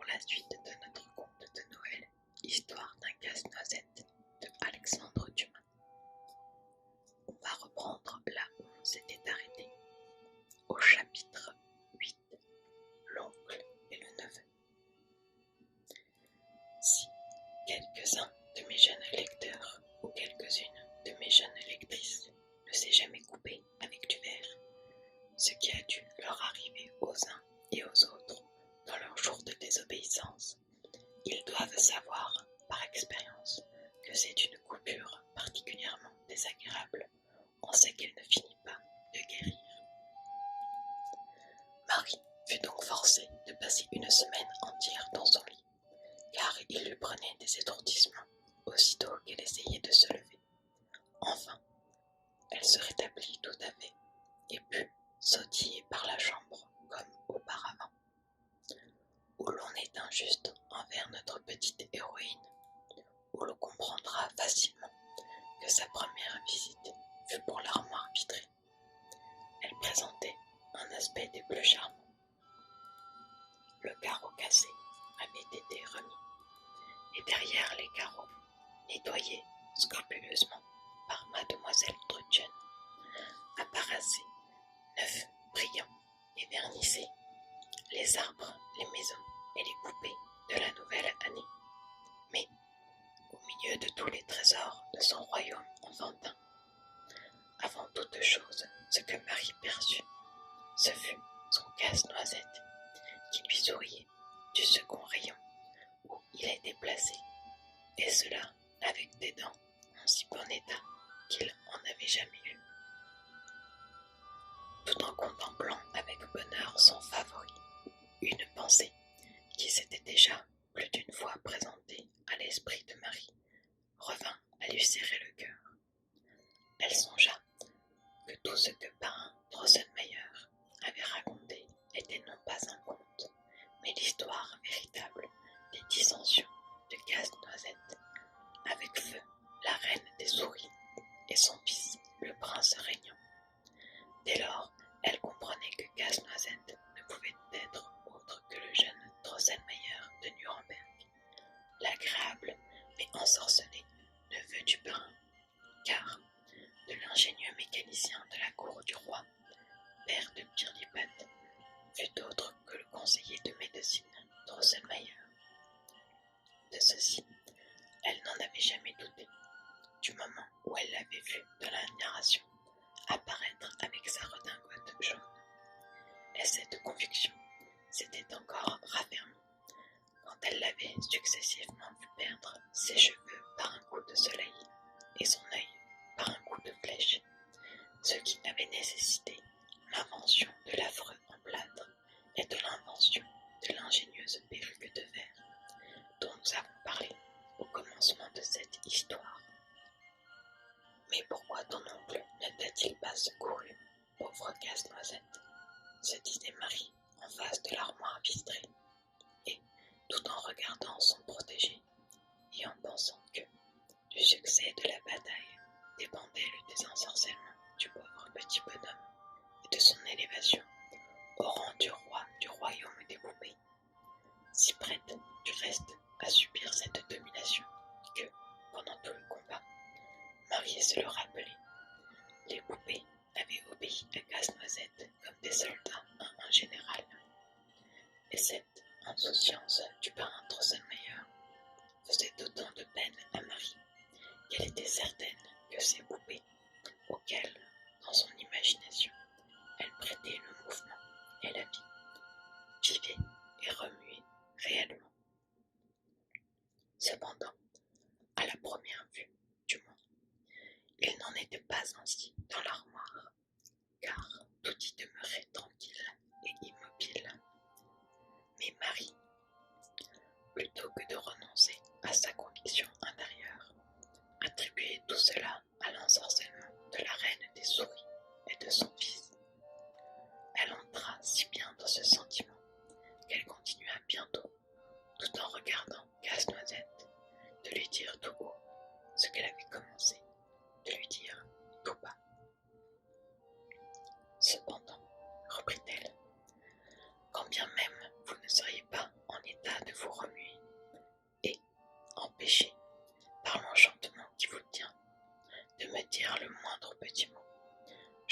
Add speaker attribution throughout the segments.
Speaker 1: la suite de notre conte de Noël, Histoire d'un casse-noisette de Alexandre Dumas. On va reprendre là où on s'était arrêté, au chapitre 8, l'oncle et le neveu. Si quelques-uns de mes jeunes lecteurs ou quelques-unes de mes jeunes lectrices ne s'est jamais coupé avec du verre, ce qui a dû leur arriver aux uns et aux autres dans leur jour de désobéissance, ils doivent savoir, par expérience, que c'est une coupure particulièrement désagréable. On sait qu'elle ne finit pas de guérir. Marie fut donc forcée de passer une semaine entière dans son lit, car il lui prenait des étourdissements aussitôt qu'elle essayait de se lever. Enfin, elle se rétablit tout à fait et put sautiller par la chambre comme auparavant. Où l'on est injuste envers notre petite héroïne, où l'on comprendra facilement que sa première visite fut pour l'armoire vitrée. Elle présentait un aspect des plus charmants. Le carreau cassé avait été remis, et derrière les carreaux, nettoyés scrupuleusement par mademoiselle Trudchen, apparaissaient neufs, brillants et vernissés, les arbres, les maisons et les poupées de la nouvelle année. Mais, au milieu de tous les trésors de son royaume enfantin, avant toute chose, ce que Marie perçut, ce fut son casse-noisette qui lui souriait du second rayon où il était placé, et cela avec des dents en si bon état qu'il en avait jamais eu. Tout en contemplant avec bonheur son favori, une pensée qui s'était déjà plus d'une fois présentée à l'esprit de Marie revint à lui serrer le cœur. Elle songea que tout ce que parrain Drosselmayer avait raconté était non pas un conte, mais l'histoire véritable des dissensions de Casse-Noisette, avec Feu, la reine des souris, et son fils, le prince régnant. Dès lors, elle comprenait que Casse-Noisette ne pouvait être autre que le jeune Drosselmayer de Nuremberg, l'agréable mais ensorcelé neveu du parrain, car de l'ingénieux mécanicien de la cour du roi, père de Pirlipat, fut autre que le conseiller de médecine Drosselmayer. De ceci, elle n'en avait jamais douté, du moment où elle l'avait vu dans la narration apparaître avec sa redingote jaune. Et cette conviction s'était encore raffermie quand elle l'avait successivement vu perdre ses cheveux par un coup de soleil et son œil par un coup de flèche, ce qui avait nécessité l'invention de l'affreux emplâtre et de l'invention de l'ingénieuse perruque de verre dont nous avons parlé au commencement de cette histoire. Mais pourquoi ton oncle ne t'a-t-il pas secouru, pauvre Casse-Noisette, se disait Marie en face de l'armoire vitrée, et tout en regardant son protégé et en pensant que du succès de la bataille dépendait le désensorcellement du pauvre petit bonhomme et de son élévation au rang du roi du royaume des poupées, si prête du reste à subir cette domination que, pendant tout le combat, Marie se le rappelait, les poupées avaient obéi à Casse-Noisette comme des soldats à un général. Et cette insouciance du parrain Drosselmayer faisait autant de peine à Marie qu'elle était certaine que ces poupées, auxquelles, dans son imagination, elle prêtait le mouvement et la vie, vivaient et remuaient réellement. Cependant, à la première vue, du moins, il n'en était pas ainsi dans l'armoire, car tout y demeurait tranquille et immobile. Mais Marie, plutôt que de renoncer à sa conviction intérieure, attribuait tout cela à l'ensorcellement de la reine des souris et de son fils. Elle entra si bien dans ce sentiment qu'elle continua bientôt, tout en regardant Casse-Noisette, de lui dire tout haut ce qu'elle avait commencé de lui dire tout bas. Cependant, reprit-elle, quand bien même vous ne seriez pas en état de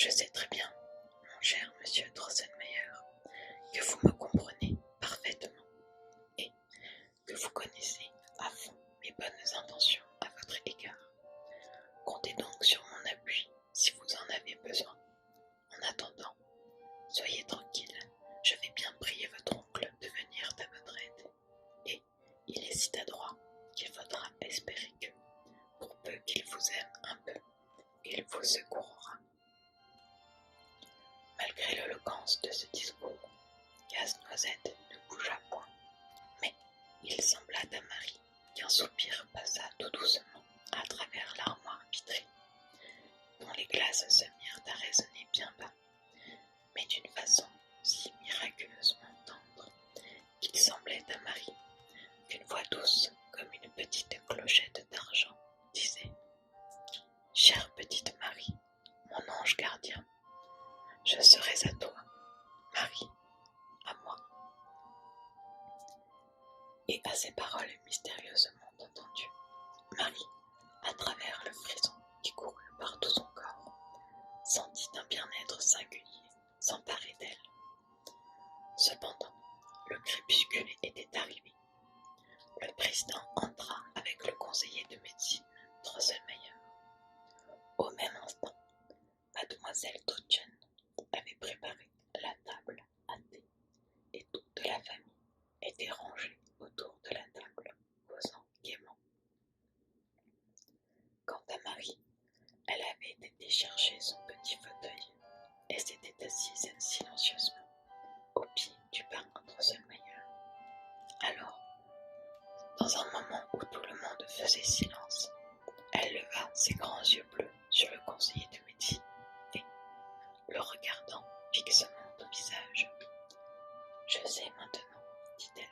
Speaker 1: Je sais très bien, mon cher monsieur Drosselmayer, que vous me comprenez parfaitement et que vous connaissez à fond mes bonnes intentions à votre égard. Comptez donc sur mon appui si vous en avez besoin. En attendant, soyez tranquille, je vais bien prier votre oncle de venir à votre aide. Et il est si adroit qu'il faudra espérer que, pour peu qu'il vous aime un peu, il vous secourra. Malgré l'éloquence de ce discours, Casse-Noisette ne bougea point, mais il sembla à Marie qu'un soupir passa tout doucement à travers l'armoire vitrée, dont les glaces se mirent à résonner bien bas, mais d'une façon si miraculeusement tendre qu'il semblait à Marie qu'une voix douce comme une petite clochette d'argent disait « Chère petite Marie, mon ange gardien, je serai à toi, Marie, à moi. » Et à ces paroles mystérieusement entendues, Marie, à travers le frisson qui courut par tout son corps, sentit un bien-être singulier s'emparer d'elle. Cependant, le crépuscule était arrivé. Le président entra avec le conseiller de médecine, Drosselmayer. Au même instant, mademoiselle Trudchen avait préparé la table à thé et toute la famille était rangée autour de la table, causant gaiement. Quant à Marie, elle avait été chercher son petit fauteuil et s'était assise silencieusement au pied du parrain Drosselmayer. Alors, dans un moment où tout le monde faisait silence, elle leva ses grands yeux bleus sur le conseiller de médecine et, le regardant fixement au visage, « Je sais maintenant, dit-elle,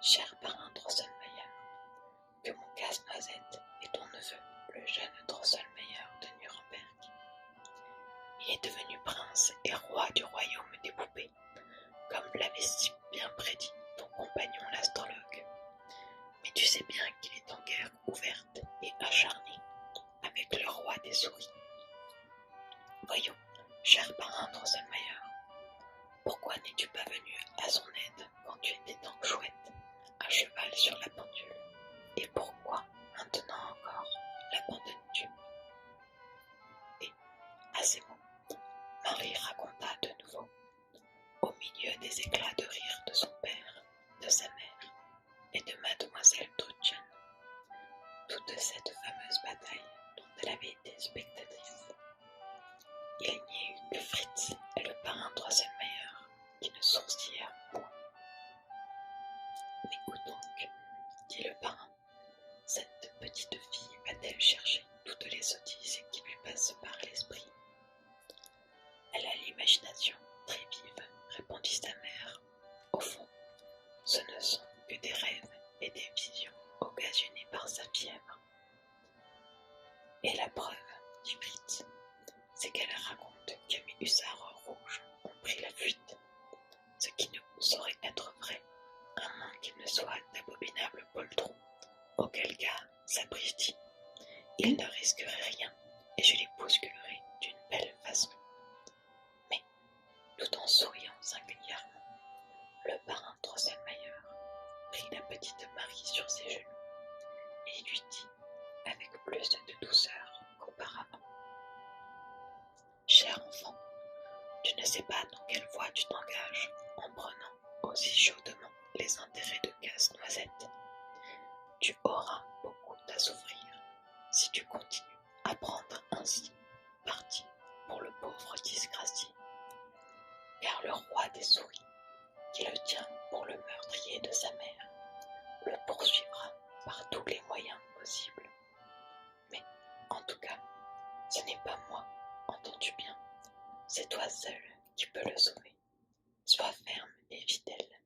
Speaker 1: cher parrain Drosselmayer, que mon casse-noisette est ton neveu, le jeune Drosselmayer de Nuremberg. Il est devenu prince et roi du royaume des poupées, comme l'avait si bien prédit ton compagnon l'astrologue. Mais tu sais bien qu'il est en guerre ouverte et acharnée avec le roi des souris. Voyons, cher parrain Drosselmayer, pourquoi n'es-tu pas venu à son aide quand tu étais tant chouette, à cheval sur la pendule? Et pourquoi, maintenant encore, l'abandonnes-tu » Et, à ces mots, Marie raconta de nouveau, au milieu des éclats de rire de son père, de sa mère et de mademoiselle Trudchen, toute cette fameuse bataille dont elle avait été spectatrice. Il n'y eut que Fritz et le parrain Drosselmayer qui ne sourcillèrent point. « Mais où donc, dit le parrain, cette petite fille va-t-elle chercher toutes les sottises qui lui passent par l'esprit? » « Elle a l'imagination très vive, répondit sa mère. Au fond, ce ne sont que des rêves et des visions occasionnées par sa fièvre. Et la preuve, dit Fritz, c'est qu'elle raconte que mes hussards rouges ont pris la fuite, ce qui ne saurait être vrai, à moins qu'il ne soit d'abominables poltrons, auquel cas, sapristi, il ne risquerait rien et je les bousculerai d'une belle façon. » Mais, tout en souriant singulièrement, le parrain Drosselmayer prit la petite Marie sur ses genoux et lui dit avec plus de douceur qu'auparavant. « Cher enfant, tu ne sais pas dans quelle voie tu t'engages en prenant aussi chaudement les intérêts de Casse-Noisette. Tu auras beaucoup à souffrir si tu continues à prendre ainsi parti pour le pauvre disgracié, car le roi des souris, qui le tient pour le meurtrier de sa mère, le poursuivra par tous les moyens possibles. Mais, en tout cas, ce n'est pas moi, entends-tu bien, c'est toi seul qui peux le sauver. Sois ferme et fidèle,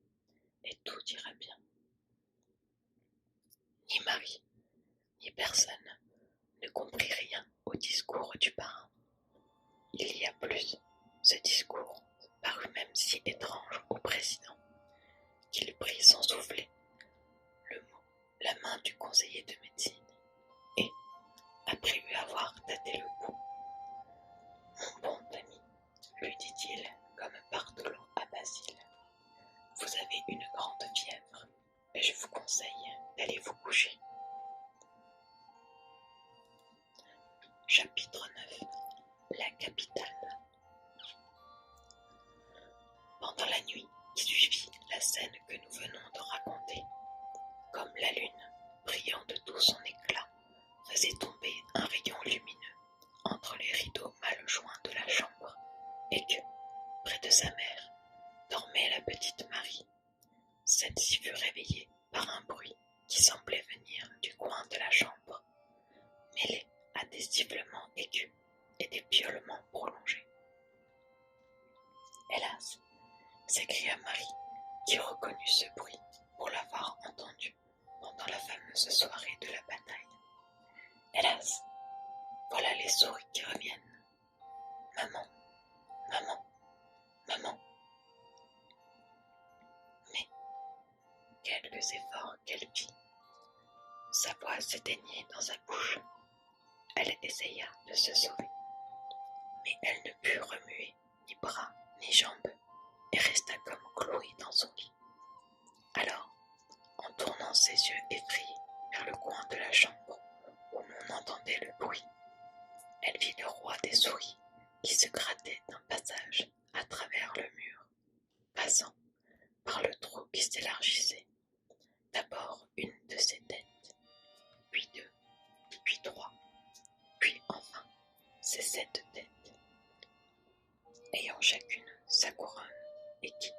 Speaker 1: et tout ira bien. » Ni Marie, ni personne ne comprit rien au discours du parrain. Il y a plus, ce discours parut même si étrange au président, qu'il prit sans souffler la main du conseiller de médecine, et, après lui avoir tâté le pouls, « Mon bon brutale. Pendant la nuit qui suivit la scène que nous venons de raconter, comme la lune, brillant de tout son éclat, faisait tomber un rayon lumineux entre les rideaux mal joints de la chambre, et que, près de sa mère, dormait la petite Marie. Celle-ci fut réveillée par un bruit qui semblait venir du coin de la chambre, mêlé à des sifflements aigus et des piaulements prolongés. Hélas, s'écria Marie, qui reconnut ce bruit pour l'avoir entendu pendant la fameuse soirée de la bataille. Hélas, voilà les souris qui reviennent. Maman, maman, maman. Mais, quelques efforts qu'elle fit, sa voix s'éteignait dans sa bouche. Elle essaya de se sauver, mais elle ne put remuer ni bras ni jambes et resta comme clouée dans son lit. Alors, en tournant ses yeux effrayés vers le coin de la chambre où l'on entendait le bruit, elle vit le roi des souris qui se grattait d'un passage à travers le mur, passant par le trou qui s'élargissait. D'abord une de ses têtes, puis deux, puis trois, puis enfin ses 7 têtes, ayant chacune sa couronne, et qui,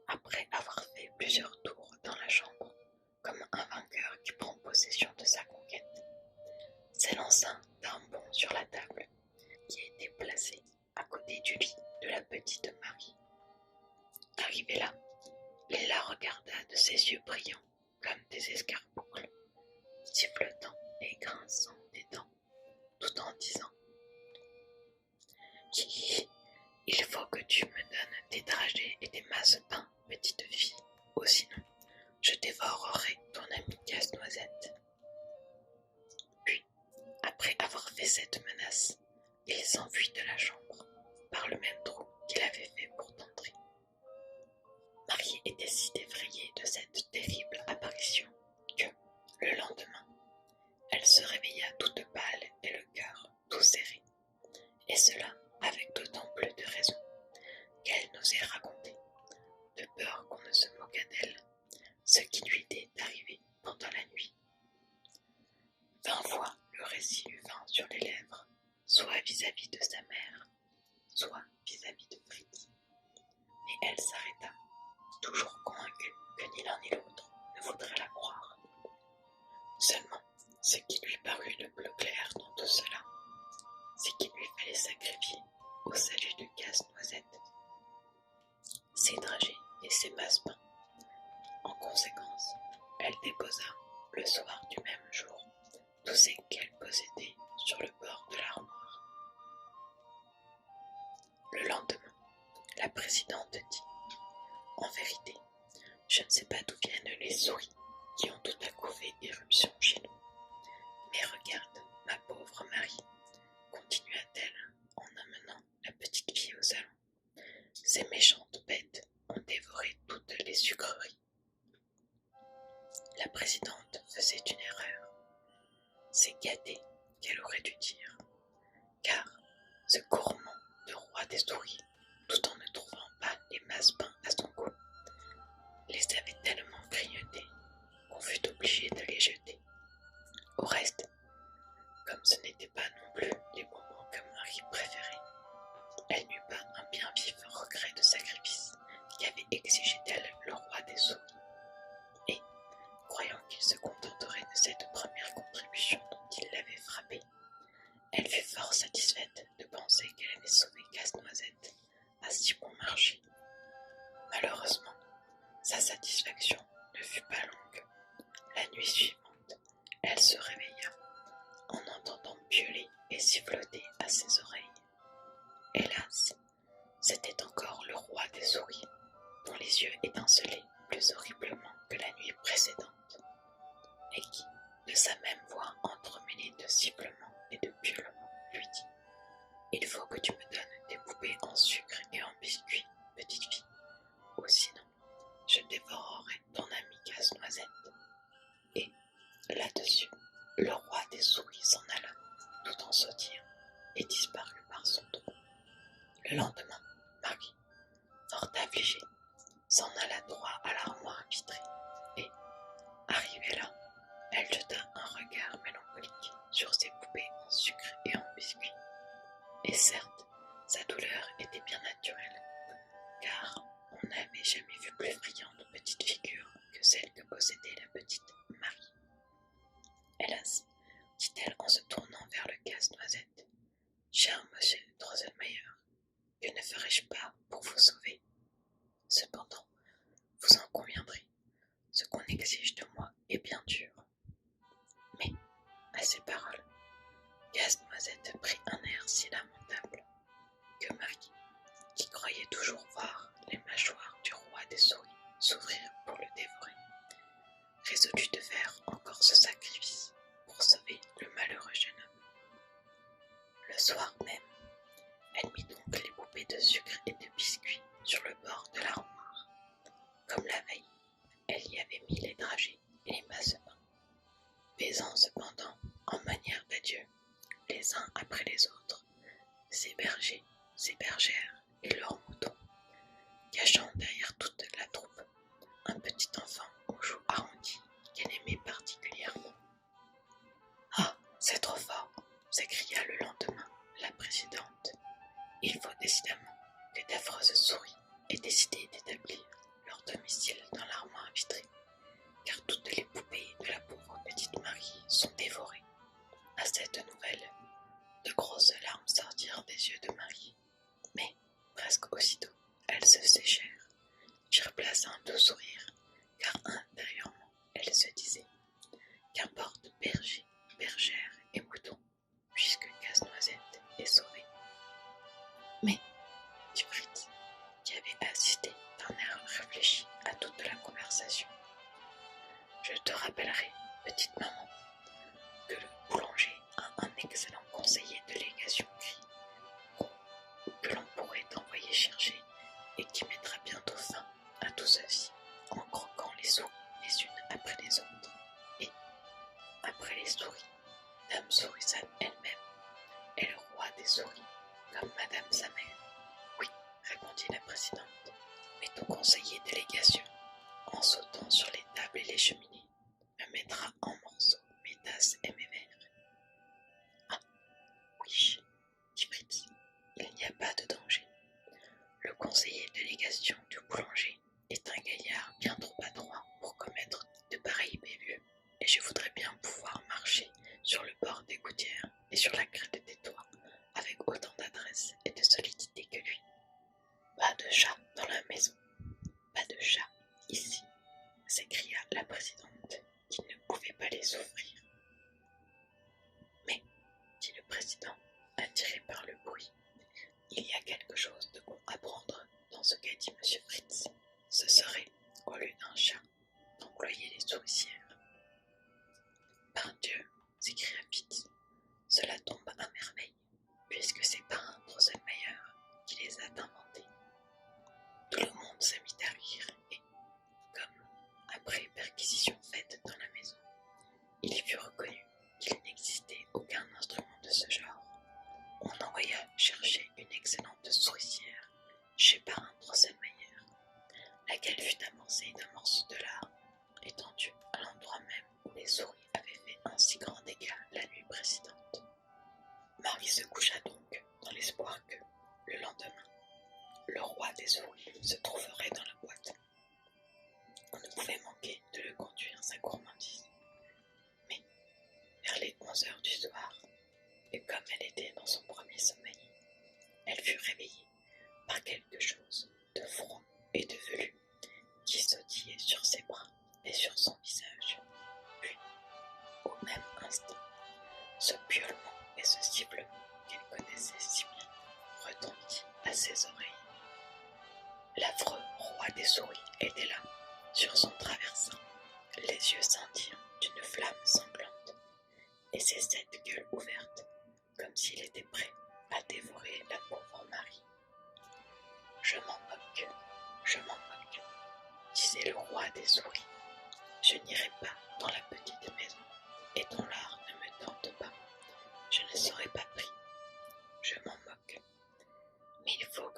Speaker 1: après avoir fait plusieurs tours dans la chambre, comme un vainqueur qui prend possession de sa conquête, s'élança d'un bond sur la table qui était placée à côté du lit de la petite Marie. Arrivé là, il la regarda de ses yeux brillants comme des escarboucles, sifflotant et grinçant des dents, tout en disant « Il faut que tu me donnes des dragées et des massepains, petite fille, ou sinon je dévorerai ton ami Casse-Noisette. » Puis, après avoir fait cette menace, il s'enfuit de la chambre par le même trou qu'il avait fait pour entrer. Marie était si effrayée de cette terrible apparition que, le lendemain, elle se réveilla toute pâle et le cœur tout serré, et cela avec d'autant plus de raison qu'elle n'osait raconter, de peur qu'on ne se moquât d'elle, ce qui lui était arrivé pendant la nuit. 20 fois le récit lui vint sur les lèvres, soit vis-à-vis de sa mère, soit vis-à-vis de Fritz. Mais elle s'arrêta, toujours convaincue que ni l'un ni l'autre ne voudrait la croire. Seulement, ce qui lui parut le plus clair dans tout cela, c'est qu'il lui fallait sacrifier au salut de Casse-Noisette ses dragées et ses massepains. En conséquence, elle déposa, le soir du même jour, tout ce qu'elle possédait sur le bord de l'armoire. Le lendemain, la présidente dit « En vérité, je ne sais pas d'où viennent les souris qui ont tout à coup fait éruption chez nous. Mais regarde, ma pauvre Marie, continua-t-elle en amenant la petite fille au salon. Ces méchantes bêtes ont dévoré toutes les sucreries. » La présidente faisait une erreur. C'est gâté qu'elle aurait dû dire, car ce gourmand de roi des souris, tout en ne trouvant pas les massepains à son goût, les avait tellement grignotés qu'on fut obligé de les jeter. Au reste, comme ce n'était pas non plus les moments que Marie préférait, elle n'eut pas un bien vif regret de sacrifice qu'avait exigé d'elle le roi des souris. Et, croyant qu'il se contenterait de cette première contribution dont il l'avait frappée, elle fut fort satisfaite de penser qu'elle avait sauvé Casse-Noisette à si bon marché. Malheureusement, sa satisfaction ne fut pas longue. La nuit suivante, elle se réveilla en entendant piauler et siffloter à ses oreilles. Hélas, c'était encore le roi des souris, dont les yeux étincelaient plus horriblement que la nuit précédente, et qui, de sa même voix entremêlée de sifflements et de piaulements, lui dit « Il faut que tu me donnes des poupées en sucre et en biscuits, petite fille, ou sinon je dévorerai ton ami Casse-Noisette. » Et, là-dessus, le roi des souris s'en alla, tout en sautillant, et disparut par son trou. Le lendemain, Marie, fort affligée, s'en alla droit à l'armoire vitrée et, arrivée là, elle jeta un regard mélancolique sur ses poupées en sucre et en biscuits. Et certes, sa douleur était bien naturelle, car on n'avait jamais vu plus brillante petite figure que celle que possédait la petite Marie. Hélas, dit-elle en se tournant vers le casse-noisette, cher monsieur Drosselmayer, que ne ferais-je pas pour vous sauver? Cependant, vous en conviendrez, ce qu'on exige de moi est bien dur. Mais, à ces paroles, Casse-Noisette prit un air si lamentable que Marie, qui croyait toujours voir les mâchoires du roi des souris s'ouvrir pour le dévorer, résolut de faire encore ce sacrifice pour sauver le malheureux jeune homme. Le soir même, elle mit donc les poupées de sucre et de biscuits sur le bord de l'armoire. Comme la veille, elle y avait mis les dragées et les masse-pains, baisant cependant, en manière d'adieu, les uns après les autres, ses bergers, ses bergères et leurs moutons, cachant derrière toute la troupe un petit enfant aux joues arrondies qu'elle aimait particulièrement. « Ah, c'est trop fort !» s'écria le lendemain la présidente. « Il faut décidément que d'affreuses souris aient décidé d'établir leur domicile dans l'armoire vitrée, car toutes les poupées de la pauvre petite Marie sont dévorées. » À cette nouvelle, de grosses larmes sortirent des yeux de Marie, mais presque aussitôt elles se séchèrent, firent place à un doux sourire, car intérieurement elle se disait: qu'importe berger, bergère et mouton, puisque Casse-Noisette est sauvé. Mais, dit Fritz, qui avait assisté d'un air réfléchi à toute la conversation, je te rappellerai, petite maman, que le boulanger a un excellent conseiller de légation que l'on pourrait envoyer chercher et qui mettra bientôt fin à tout ceci en croquant les souris les unes après les autres. Et, après les souris, Dame Sourisane elle-même est le roi des souris, comme Madame sa mère. Oui, répondit la présidente, mais ton conseiller de légation, en sautant sur les tables et les cheminées, me mettra en morceaux mes tasses et mes verres. Ah, oui, dit Fritz, il n'y a pas de danger. Le conseiller de légation du boulanger est un gaillard bien trop adroit pour commettre de pareilles bévues, et je voudrais bien pouvoir marcher sur le bord des gouttières et sur la crête des toits avec autant d'adresse et de solidité que lui. Pas de chat dans la maison, pas de chat ici, s'écria la présidente, qui ne pouvait pas les souffrir. Mais, dit le président, attiré par le bruit, il y a quelque chose de bon à prendre dans ce qu'a dit M. Fritz. Ce serait, au lieu d'un chat, d'employer les souricières. Par Dieu, s'écria Fritz, cela tombe à merveille, puisque c'est parrain Drosselmayer qui les a inventés. Tout le monde se mit à rire et, comme, après perquisition faite dans la maison, il fut reconnu qu'il n'existait aucun instrument de ce genre, on envoya chercher une excellente souricière chez parrain Drosselmayer, laquelle fut amorcée d'un morceau de lard étendu à l'endroit même où les souris avaient fait un si grand dégât la nuit précédente. Marie se coucha donc dans l'espoir que, le lendemain, le roi des souris se trouverait dans la boîte. On ne pouvait manquer de le conduire sa gourmandise. Mais, vers les 11 heures du soir, et comme elle était dans son premier sommeil, elle fut réveillée par quelque chose de froid et de velu qui sautillait sur ses bras et sur son visage. Puis, au même instant, ce piaulement et ce sifflement qu'elle connaissait si bien retentit à ses oreilles. L'affreux roi des souris était là, sur son traversin, les yeux scintillants d'une flamme sanglante, et ses 7 gueules ouvertes, comme s'il était prêt à dévorer la pauvre Marie. « Je m'en moque, disait le roi des souris. Je n'irai pas dans la petite maison, et ton lard ne me tente pas. Je ne serai pas pris. Je m'en moque. Mais il faut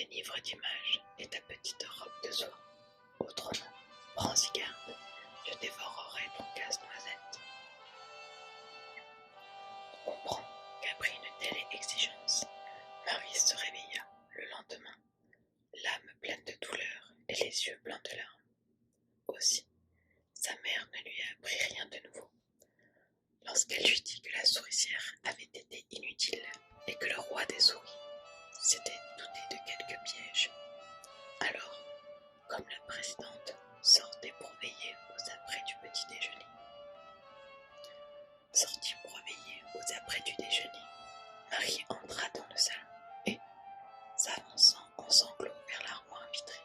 Speaker 1: tes livres d'images et ta petite robe de soie. Autrement, prends-y garde, je dévorerai ton casse-noisette. » On comprend qu'après une telle exigence, Marie se réveilla le lendemain, l'âme pleine de douleur et les yeux pleins de larmes. Aussi, sa mère ne lui a appris rien de nouveau. Lorsqu'elle lui dit que la souricière avait été inutile et que le roi des souris s'était douté de quelques pièges, alors, comme la présidente sortait pour veiller aux apprêts du petit déjeuner, Marie entra dans le salon et, s'avançant en sanglots vers l'armoire vitrée.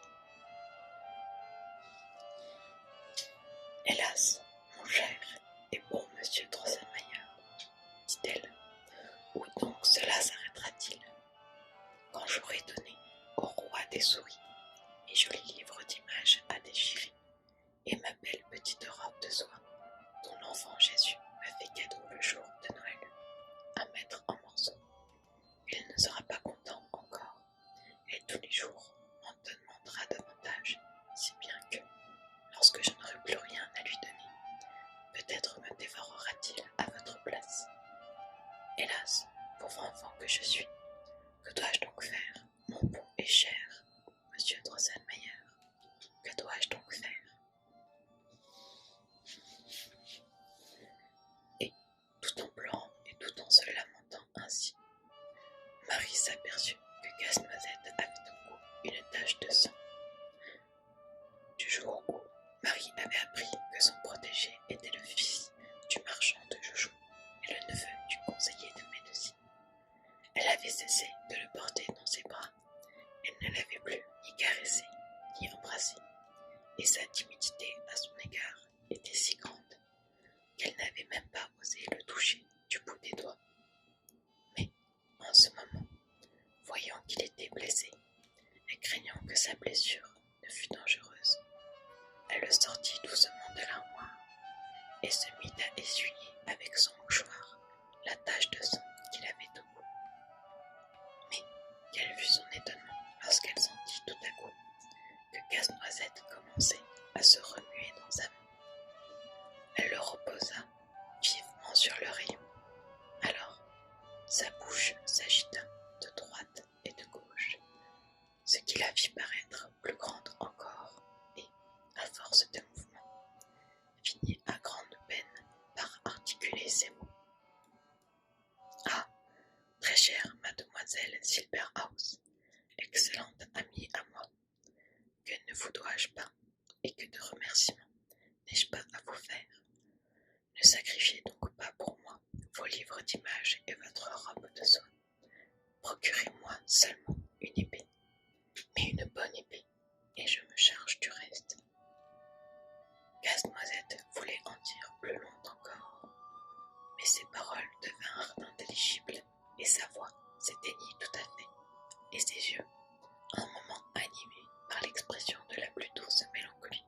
Speaker 1: « Hélas, mon cher et bon monsieur Drosselmayer, dit-elle, où donc cela s'arrêtera-t-il? Quand j'aurai donné au roi des souris mes jolis livres d'images à déchirer et ma belle petite robe de soie dont l'enfant Jésus m'a fait cadeau le jour de Noël, à mettre en morceaux, il ne sera pas content encore, et tous les jours m'en demandera davantage, si bien que, lorsque je n'aurai plus rien à lui donner, peut-être me dévorera-t-il à votre place. Hélas, pauvre enfant que je suis, que dois-je donc faire, mon bon et cher monsieur Drosselmayer? Que dois-je donc faire? » Et, tout en pleurant et tout en se lamentant ainsi, Marie s'aperçut que Casse-Noisette avait au cou une tache de sang. Du jour où Marie avait appris que son protégé était le fils du marchand de joujoux et le neveu du conseiller de médecine, elle avait cessé de le porter dans ses bras. Elle ne l'avait plus ni caressé ni embrassé, et sa timidité à son égard était si grande qu'elle n'avait même pas osé le toucher du bout des doigts. Mais, en ce moment, voyant qu'il était blessé, et craignant que sa blessure ne fût dangereuse, elle le sortit doucement de l'armoire et se mit à essuyer avec son mouchoir la tache de sang qu'il avait au cou. Mais quel fut son étonnement lorsqu'elle sentit tout à coup que Casse-Noisette commençait à se remuer dans sa main. Elle le reposa vivement sur le rayon. Alors, sa bouche s'agita de droite et de gauche, ce qui la fit paraître plus grande encore et, à force de mouvements, finit à grande peine par articuler ces mots. « Ah, très chère mademoiselle Silberhaus, excellente amie à moi, que ne vous dois-je pas et que de remerciements n'ai-je pas à vous faire? Ne sacrifiez donc pas pour moi vos livres d'images et votre robe de soie. Procurez-moi seulement une épée, mais une bonne épée, et je me charge du reste. » Casse-Noisette voulait en dire plus long encore, mais ses paroles devinrent intelligibles et sa voix s'éteignit tout à fait, et ses yeux, un moment animés par l'expression de la plus douce mélancolie,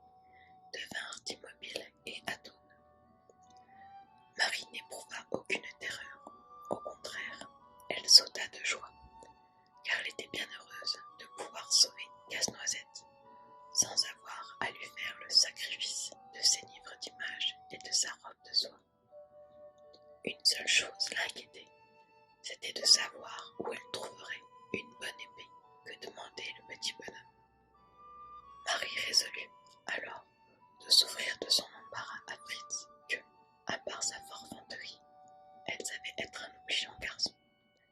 Speaker 1: devinrent immobiles et atones. Marie n'éprouva aucune terreur. Au contraire, elle sauta de joie, car elle était bien heureuse de pouvoir sauver Casse-Noisette, sans avoir à lui faire le sacrifice de ses livres d'images et de sa robe de soie. Une seule chose l'inquiétait, c'était de savoir où elle trouverait une bonne épée que demandait le petit bonhomme. Marie résolut alors de s'ouvrir de son embarras à Fritz, que, à part sa forfanterie, elle savait être un obligeant garçon.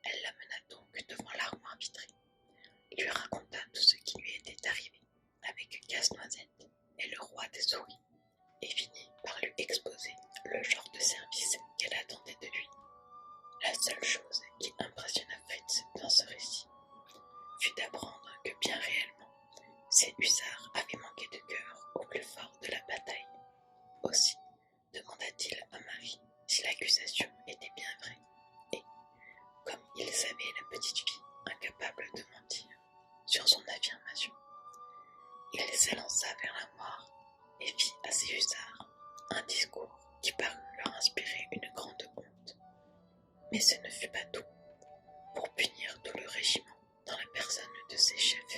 Speaker 1: Elle l'amena donc devant l'armoire vitrée, lui raconta tout ce qui lui était arrivé avec Casse-Noisette et le roi des souris, et finit par lui exposer le genre de service qu'elle attendait de lui. La seule chose qui impressionna Fritz dans ce récit fut d'apprendre que bien réellement, ces hussards avaient manqué de cœur au plus fort de la bataille. Aussi demanda-t-il à Marie si l'accusation était bien vraie, et, comme il savait la petite fille incapable de mentir sur son affirmation, il s'élança vers l'armoire et fit à ses hussards un discours qui parut leur inspirer une grande honte. Mais ce ne fut pas tout. Pour punir tout le régiment dans la personne de ses chefs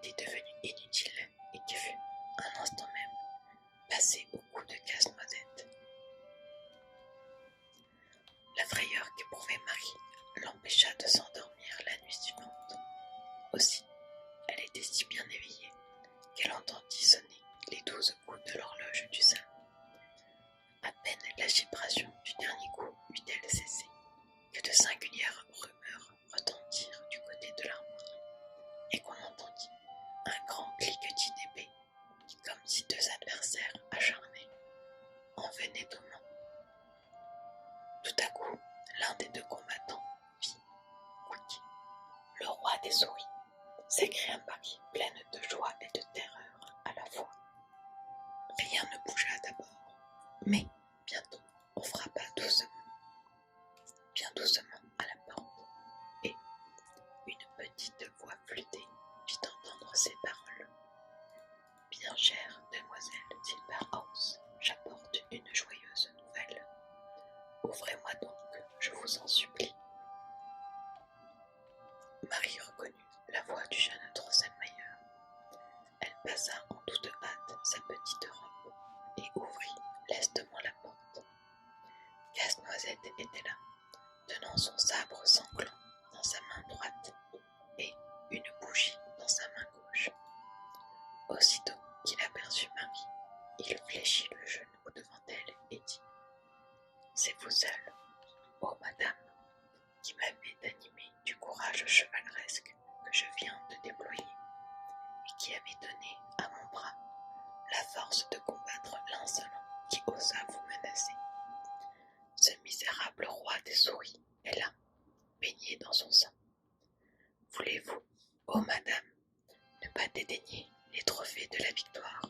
Speaker 1: était devenu inutile et qui fut, un instant même, passé au cou de Casse-Noisette. La frayeur qu'éprouvait Marie l'empêcha de s'endormir la nuit suivante. Aussi, elle était si bien éveillée qu'elle entendit sonner les 12 coups de l'horloge du salon. À peine la vibration du dernier coup eut-elle cessé, que de singulières rumeurs retentirent du côté de l'armoire, et qu'on entendit un grand cliquetis d'épée qui, comme si deux adversaires acharnés en venaient au mains. Tout à coup, l'un des deux combattants fit « Quick, le roi des souris !» s'écria Marie, pleine de joie et de terreur à la fois. Rien ne bougea d'abord, mais bientôt on frappa bien doucement à la porte, et une petite voix flûtée fit entendre ces paroles. « Bien chère demoiselle Silberhaus, j'apporte une joyeuse nouvelle. Ouvrez-moi donc, je vous en supplie. » Marie reconnut la voix du jeune Drosselmayer. Elle passa en toute hâte sa petite robe et ouvrit lestement la porte. Casse-Noisette était là, tenant son sabre sanglant dans sa main droite et une bougie dans sa main gauche. Aussitôt qu'il aperçut Marie, il fléchit le genou devant elle et dit « C'est vous seule, ô madame, qui m'avez animé du courage chevaleresque que je viens de déployer et qui avez donné à mon bras la force de combattre l'insolent qui osa vous menacer. Ce misérable roi des souris est là, baigné dans son sang. Voulez-vous, ô madame, ne pas dédaigner les trophées de la victoire,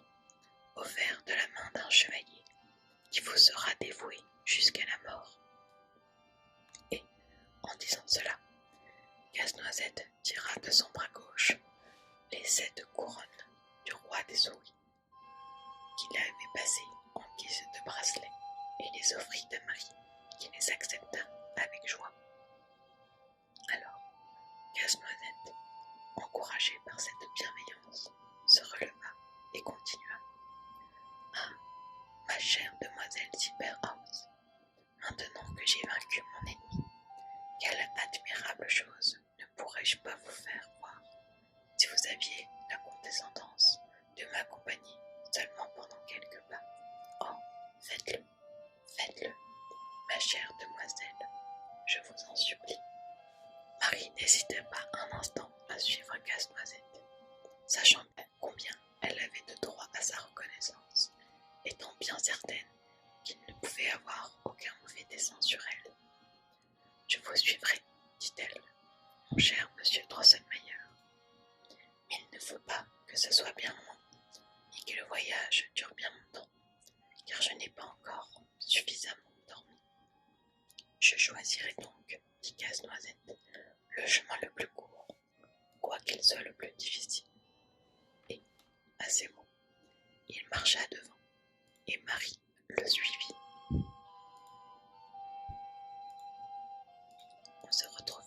Speaker 1: offerts de la main d'un chevalier qui vous sera dévoué jusqu'à la mort ?» Et, en disant cela, Casse-Noisette tira de son bras gauche les 7 couronnes du roi des souris, qu'il avait passées en guise de bracelet, et les offrit à Marie, qui les accepta avec joie. Alors, Casse-Noisette, encouragé par cette bienveillance, se releva et continua. « Ah, ma chère demoiselle Silberhaus, maintenant que j'ai vaincu mon ennemi, quelle admirable chose ne pourrais-je pas vous faire voir si vous aviez la condescendance de m'accompagner seulement pendant quelques pas. Oh, faites-le, faites-le, ma chère demoiselle, je vous en supplie. » Marie n'hésitait pas un instant à suivre Casse-Noisette, sachant combien elle avait de droit à sa reconnaissance, étant bien certaine qu'il ne pouvait avoir aucun mauvais dessein sur elle. « Je vous suivrai, dit-elle, mon cher monsieur Drosselmayer. Mais il ne faut pas que ce soit bien loin, ni que le voyage dure bien longtemps, car je n'ai pas encore suffisamment dormi. Je choisirai donc, dit Casse-Noisette, le chemin le plus court, quoiqu'il soit le plus difficile. » Et, à ces mots, il marcha devant, et Marie le suivit. On se retrouve